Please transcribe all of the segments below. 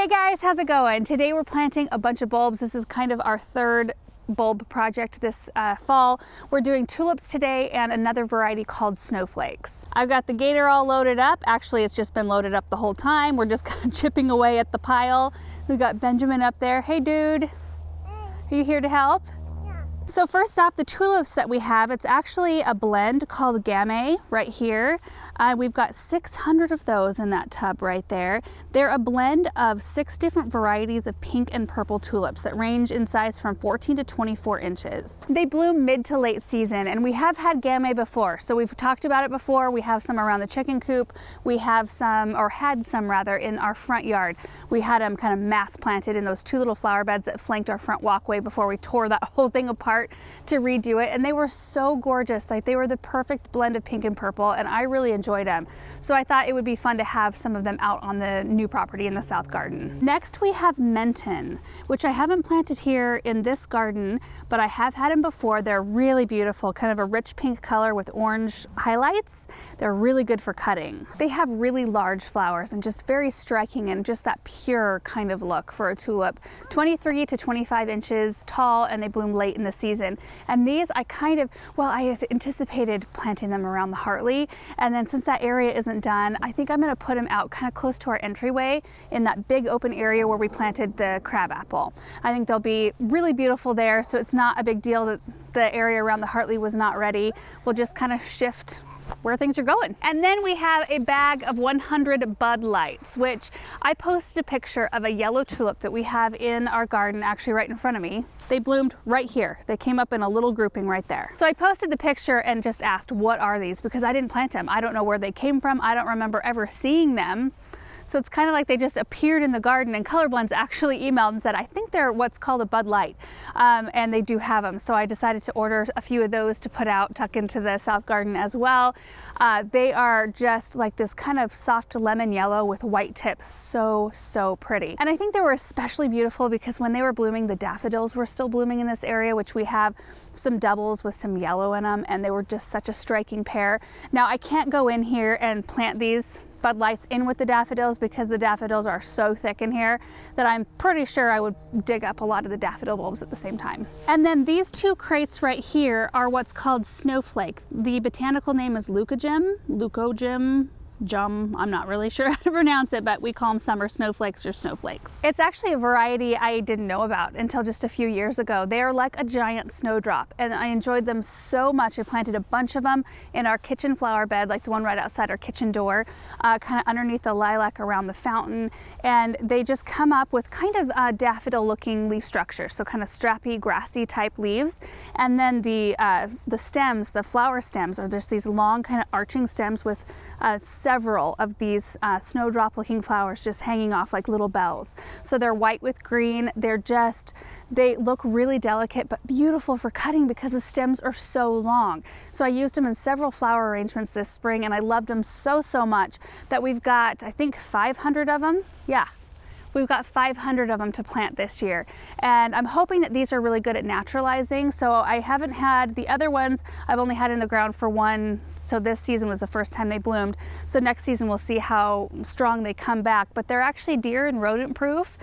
Hey guys, how's it going? Today we're planting a bunch of bulbs. This is kind of our third bulb project this fall. We're doing tulips today and another variety called Snowflakes. I've got the gator all loaded up. Actually, it's just been loaded up the whole time. We're just kind of chipping away at the pile. We've got Benjamin up there. Hey dude, are you here to help? So first off, the tulips that we have, it's actually a blend called Gamay right here. We've got 600 of those in that tub right there. They're a blend of 6 different varieties of pink and purple tulips that range in size from 14 to 24 inches. They bloom mid to late season, and we have had Gamay before. So we've talked about it before. We have some around the chicken coop. We have some, or had some rather, in our front yard. We had them kind of mass planted in those 2 little flower beds that flanked our front walkway before we tore that whole thing apart to redo it, and they were so gorgeous. Like, they were the perfect blend of pink and purple, and I really enjoyed them. So I thought it would be fun to have some of them out on the new property in the south garden. Next we have Menton, which I haven't planted here in this garden, but I have had them before. They're really beautiful, kind of a rich pink color with orange highlights. They're really good for cutting. They have really large flowers and just very striking and just that pure kind of look for a tulip. 23 to 25 inches tall, and they bloom late in the season. And these I anticipated planting them around the Hartley, and then since that area isn't done, I think I'm going to put them out kind of close to our entryway in that big open area where we planted the crabapple. I think they'll be really beautiful there, so it's not a big deal that the area around the Hartley was not ready. We'll just kind of shift where things are going. And then we have a bag of 100 Bud Lights, which I posted a picture of a yellow tulip that we have in our garden, actually right in front of me. They bloomed right here. They came up in a little grouping right there. So I posted the picture and just asked, what are these? Because I didn't plant them. I don't know where they came from. I don't remember ever seeing them. So it's kind of like they just appeared in the garden, and Colorblends actually emailed and said, I think they're what's called a Bud Light, and they do have them. So I decided to order a few of those to put out, tuck into the south garden as well. They are just like this kind of soft lemon yellow with white tips. So pretty. And I think they were especially beautiful because when they were blooming, the daffodils were still blooming in this area, which we have some doubles with some yellow in them, and they were just such a striking pair. Now I can't go in here and plant these Bud Lights in with the daffodils because the daffodils are so thick in here that I'm pretty sure I would dig up a lot of the daffodil bulbs at the same time. And then these 2 crates right here are what's called Snowflake. The botanical name is Leucojum. I'm not really sure how to pronounce it, but we call them summer snowflakes or snowflakes. It's actually a variety I didn't know about until just a few years ago. They are like a giant snowdrop, and I enjoyed them so much. I planted a bunch of them in our kitchen flower bed, like the one right outside our kitchen door, kind of underneath the lilac around the fountain, and they just come up with kind of daffodil looking leaf structure, so kind of strappy, grassy type leaves. And then the stems, the flower stems, are just these long kind of arching stems with several of these snowdrop looking flowers just hanging off like little bells. So they're white with green. They look really delicate but beautiful for cutting because the stems are so long. So I used them in several flower arrangements this spring, and I loved them so much that we've got, I think, 500 of them. Yeah. We've got 500 of them to plant this year, and I'm hoping that these are really good at naturalizing. So I haven't had the other ones, I've only had in the ground for one, so this season was the first time they bloomed. So next season we'll see how strong they come back, but they're actually deer and rodent proof,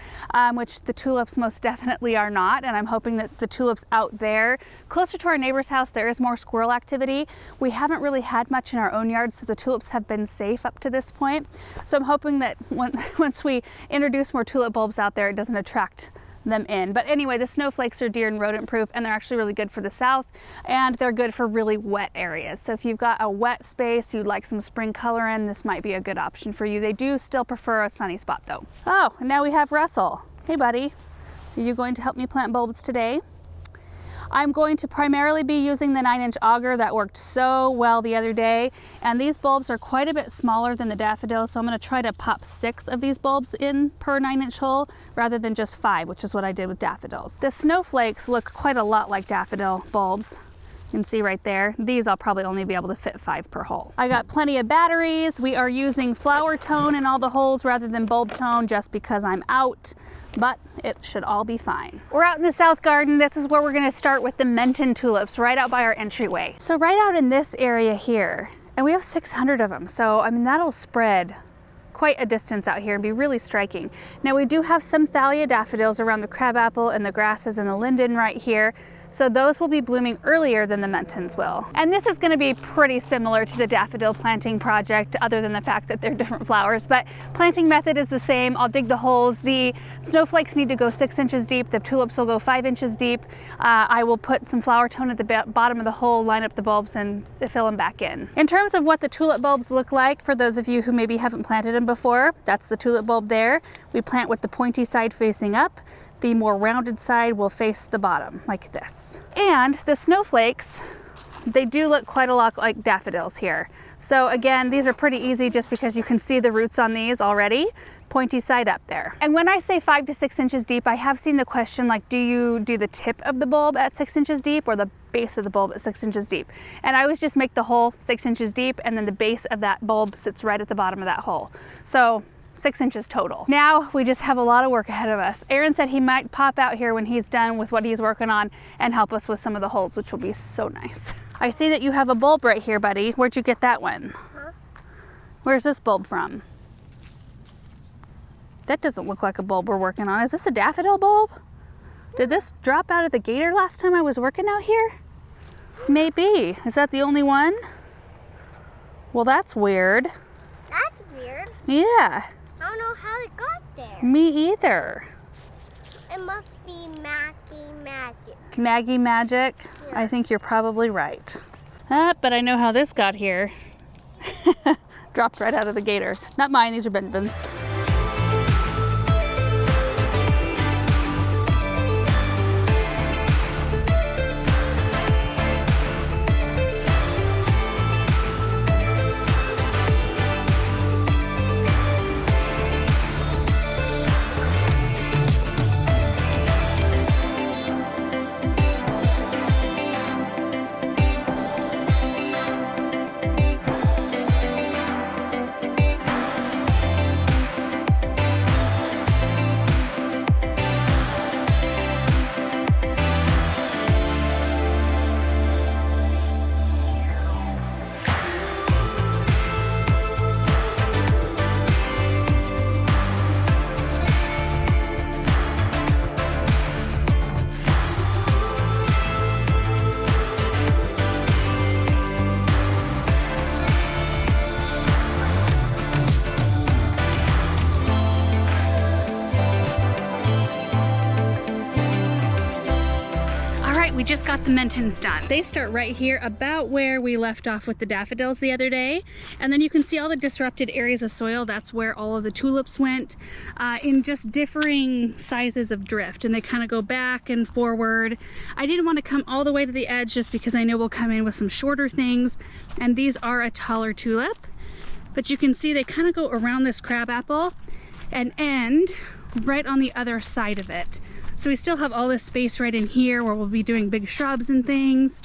which the tulips most definitely are not. And I'm hoping that the tulips out there closer to our neighbor's house, there is more squirrel activity. We haven't really had much in our own yard, so the tulips have been safe up to this point. So I'm hoping that once we introduce more tulip bulbs out there, it doesn't attract them in. But anyway, the snowflakes are deer and rodent proof, and they're actually really good for the south, and they're good for really wet areas. So if you've got a wet space, you'd like some spring color in, this might be a good option for you. They do still prefer a sunny spot though. Oh, and now we have Russell. Hey buddy, are you going to help me plant bulbs today? I'm going to primarily be using the 9-inch auger that worked so well the other day, and these bulbs are quite a bit smaller than the daffodils, so I'm going to try to pop 6 of these bulbs in per 9-inch hole rather than just 5, which is what I did with daffodils. The snowflakes look quite a lot like daffodil bulbs. You can see right there. These I'll probably only be able to fit 5 per hole. I got plenty of batteries. We are using flower tone in all the holes rather than bulb tone just because I'm out, but it should all be fine. We're out in the south garden. This is where we're gonna start with the Menton tulips right out by our entryway. So right out in this area here, and we have 600 of them. So I mean, that'll spread quite a distance out here and be really striking. Now we do have some thalia daffodils around the crabapple and the grasses and the linden right here. So those will be blooming earlier than the Mentons will. And this is gonna be pretty similar to the daffodil planting project, other than the fact that they're different flowers, but planting method is the same. I'll dig the holes. The snowflakes need to go 6 inches deep. The tulips will go 5 inches deep. I will put some flower tone at the bottom of the hole, line up the bulbs and fill them back in. In terms of what the tulip bulbs look like, for those of you who maybe haven't planted them before, that's the tulip bulb there. We plant with the pointy side facing up. The more rounded side will face the bottom like this. And the snowflakes, they do look quite a lot like daffodils here. So again, these are pretty easy just because you can see the roots on these already. Pointy side up there. And when I say 5 to 6 inches deep, I have seen the question like, do you do the tip of the bulb at 6 inches deep or the base of the bulb at 6 inches deep? And I always just make the hole 6 inches deep and then the base of that bulb sits right at the bottom of that hole. So 6 inches total. Now we just have a lot of work ahead of us. Aaron said he might pop out here when he's done with what he's working on and help us with some of the holes, which will be so nice. I see that you have a bulb right here, buddy. Where'd you get that one? Huh? Where's this bulb from? That doesn't look like a bulb we're working on. Is this a daffodil bulb? Did this drop out of the gator last time I was working out here? Maybe. Is that the only one? Well, that's weird. That's weird. Yeah. I don't know how it got there. Me either. It must be Maggie magic. Maggie magic? Yeah. I think you're probably right. But I know how this got here. Dropped right out of the gator. Not mine, these are Benjamin's. We just got the Mentons done. They start right here about where we left off with the daffodils the other day. And then you can see all the disrupted areas of soil. That's where all of the tulips went in just differing sizes of drift. And they kind of go back and forward. I didn't want to come all the way to the edge just because I know we'll come in with some shorter things. And these are a taller tulip. But you can see they kind of go around this crabapple and end right on the other side of it. So we still have all this space right in here where we'll be doing big shrubs and things.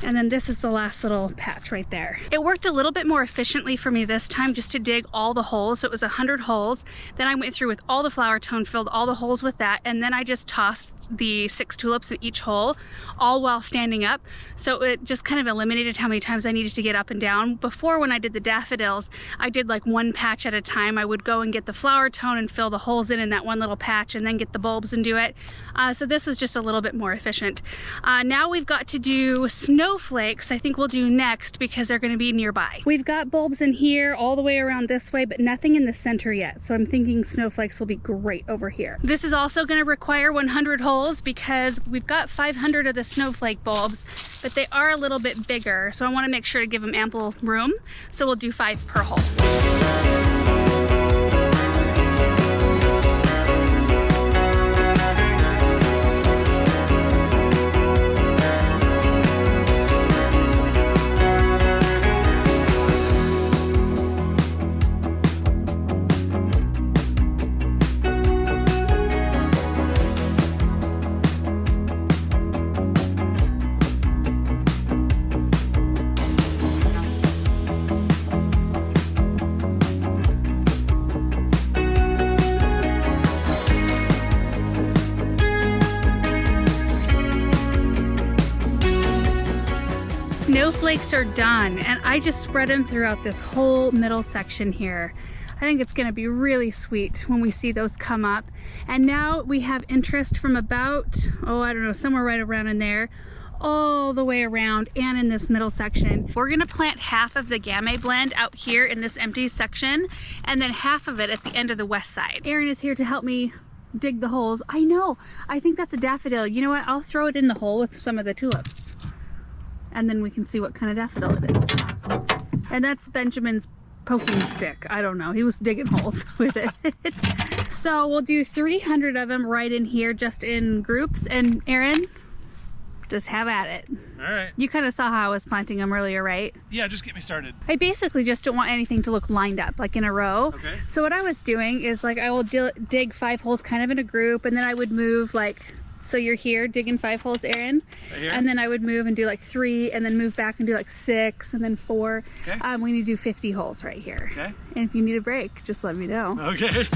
And then this is the last little patch right there. It worked a little bit more efficiently for me this time just to dig all the holes. So it was 100 holes. Then I went through with all the flower tone, filled all the holes with that. And then I just tossed the 6 tulips in each hole, all while standing up. So it just kind of eliminated how many times I needed to get up and down. Before, when I did the daffodils, I did like one patch at a time. I would go and get the flower tone and fill the holes in that one little patch and then get the bulbs and do it. So this was just a little bit more efficient. Now we've got to do snowflakes. I think we'll do next because they're going to be nearby. We've got bulbs in here all the way around this way, but nothing in the center yet. So I'm thinking snowflakes will be great over here. This is also going to require 100 holes because we've got 500 of the snowflake bulbs, but they are a little bit bigger. So I want to make sure to give them ample room. So we'll do 5 per hole. Snowflakes are done, and I just spread them throughout this whole middle section here. I think it's gonna be really sweet when we see those come up. And now we have interest from about, oh, I don't know, somewhere right around in there, all the way around and in this middle section. We're gonna plant half of the Gamay blend out here in this empty section, and then half of it at the end of the west side. Erin is here to help me dig the holes. I know, I think that's a daffodil. You know what, I'll throw it in the hole with some of the tulips, and then we can see what kind of daffodil it is. And that's Benjamin's poking stick. I don't know, he was digging holes with it. So we'll do 300 of them right in here, just in groups. And Erin, just have at it. All right. You kind of saw how I was planting them earlier, right? Yeah, just get me started. I basically just don't want anything to look lined up, like in a row. Okay. So what I was doing is like I will dig 5 holes kind of in a group, and then I would move like, so you're here digging 5 holes, Erin. Right here? And then I would move and do like 3, and then move back and do like 6, and then 4. Okay. We need to do 50 holes right here. Okay. And if you need a break, just let me know. Okay.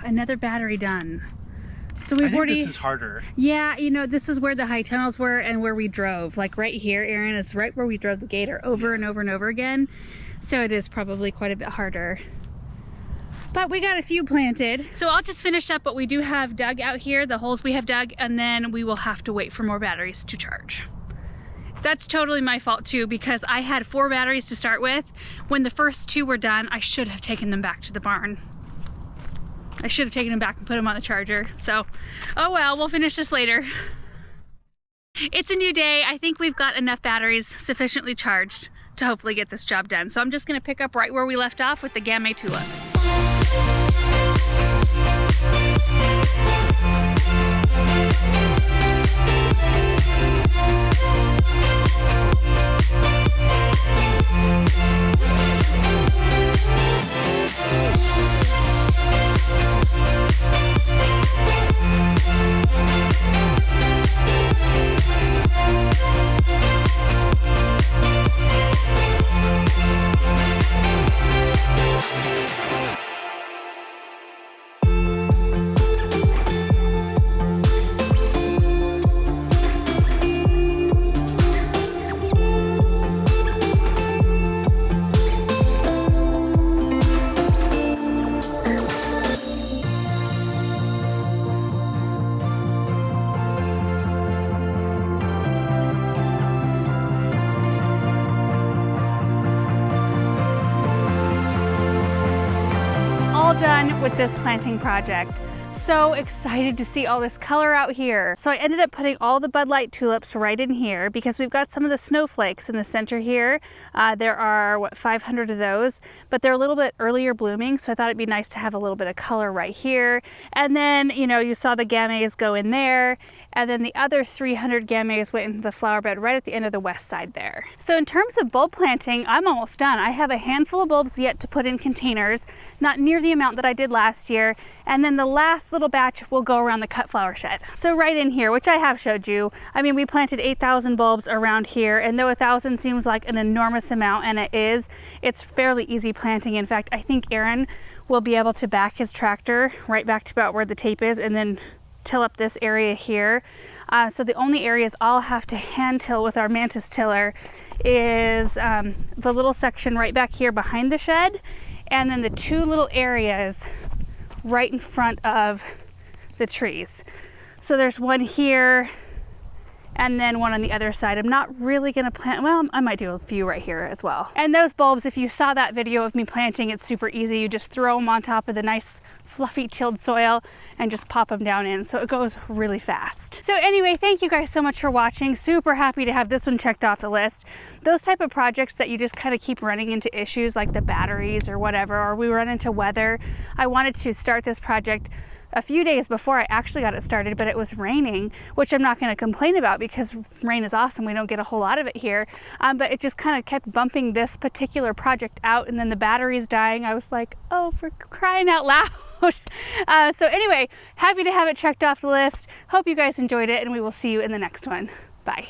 Another battery done. So I we've think already, this is harder. yeah, you know, this is where the high tunnels were and where we drove. Like right here, Erin, is right where we drove the gator over and over and over again. So it is probably quite a bit harder. But we got a few planted. So I'll just finish up what we do have dug out here, the holes we have dug, and then we will have to wait for more batteries to charge. That's totally my fault too, because I had 4 batteries to start with. When the first 2 were done, I should have taken them back to the barn. I should have taken them back and put them on the charger. So, oh well, we'll finish this later. It's a new day. I think we've got enough batteries sufficiently charged to hopefully get this job done. So I'm just gonna pick up right where we left off with the Gamay tulips. Done with this planting project. So excited to see all this color out here. So I ended up putting all the Bud Light tulips right in here because we've got some of the snowflakes in the center here. There are, what, 500 of those, but they're a little bit earlier blooming, so I thought it'd be nice to have a little bit of color right here. And then, you know, you saw the Gamays go in there, and then the other 300 Gamays went into the flower bed right at the end of the west side there. So in terms of bulb planting, I'm almost done. I have a handful of bulbs yet to put in containers, not near the amount that I did last year, and then the last little batch will go around the cut flower shed. So right in here, which I have showed you, I mean, we planted 8,000 bulbs around here, and though 1,000 seems like an enormous amount, and it is, it's fairly easy planting. In fact, I think Aaron will be able to back his tractor right back to about where the tape is and then till up this area here. So the only areas I'll have to hand till with our mantis tiller is the little section right back here behind the shed, and then the 2 little areas right in front of the trees. So there's one here and then one on the other side. I'm not really gonna plant, well, I might do a few right here as well. And those bulbs, if you saw that video of me planting, it's super easy. You just throw them on top of the nice fluffy tilled soil and just pop them down in, so it goes really fast. So anyway, thank you guys so much for watching. Super happy to have this one checked off the list. Those type of projects that you just kind of keep running into issues like the batteries or whatever, or we run into weather. I wanted to start this project a few days before I actually got it started, but it was raining, which I'm not going to complain about because rain is awesome. We don't get a whole lot of it here, but it just kind of kept bumping this particular project out, and then the battery's dying. I was like, oh, for crying out loud. So anyway, happy to have it checked off the list. Hope you guys enjoyed it, and we will see you in the next one. Bye.